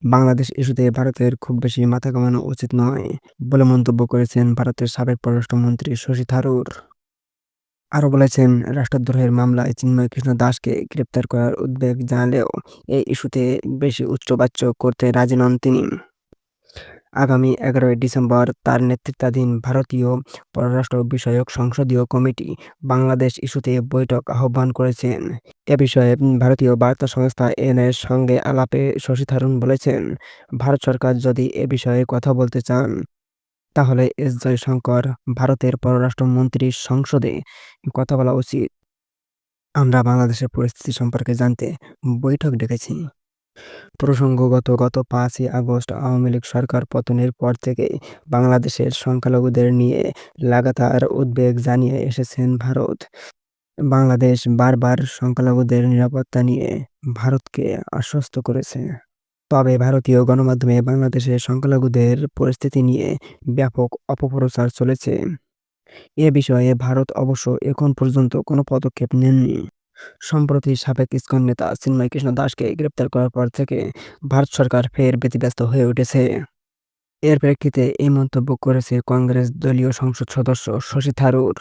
বাংলাদেশ ইস্যুতে ভারতের খুব বেশি মাথা ঘামানো উচিত নয় বলে মন্তব্য করেছেন ভারতের সাবেক পররাষ্ট্রমন্ত্রী শশী থারুর। আরও বলেছেন, রাষ্ট্রদ্রোহের মামলায় চিন্ময় কৃষ্ণ দাসকে গ্রেপ্তার করার উদ্বেগ জানালেও এই ইস্যুতে বেশি উচ্চবাচ্য করতে রাজি নন তিনি। আগামী ১১ই ডিসেম্বর তার নেতৃত্বাধীন ভারতীয় পররাষ্ট্র বিষয়ক সংসদীয় কমিটি বাংলাদেশ ইস্যুতে বৈঠক আহ্বান করেছেন। এ বিষয়ে ভারতীয় বার্তা সংস্থা এনএর সঙ্গে আলাপে শশী থারুর বলেছেন, ভারত সরকার যদি এ বিষয়ে কথা বলতে চান তাহলে এস জয়শঙ্কর ভারতের পররাষ্ট্রমন্ত্রীর সংসদে কথা বলা উচিত। আমরা বাংলাদেশের পরিস্থিতি সম্পর্কে জানতে বৈঠক ডেকেছি। প্রসঙ্গত, গত ৫ই আগস্ট আওয়ামী লীগ সরকার পতনের পর থেকেই বাংলাদেশের সংখ্যালঘুদের নিয়ে লাগাতার উদ্বেগ জানিয়ে এসেছেন ভারত। বাংলাদেশ বারবার সংখ্যালঘুদের নিরাপত্তা নিয়ে ভারতকে আশ্বস্ত করেছে। তবে ভারতীয় গণমাধ্যমে বাংলাদেশের সংখ্যালঘুদের পরিস্থিতি নিয়ে ব্যাপক অপপ্রচার চলেছে। এ বিষয়ে ভারত অবশ্য এখন পর্যন্ত কোনো পদক্ষেপ নেননি। সম্প্রতি সাবেক ইসকন নেতা চিন্ময় কৃষ্ণ দাসকে গ্রেপ্তার করার পর থেকে ভারত সরকার ফের ব্যতিব্যস্ত হয়ে উঠেছে। এর প্রেক্ষিতে এই মন্তব্য করেছে কংগ্রেস দলীয় সংসদ সদস্য শশী থারুর।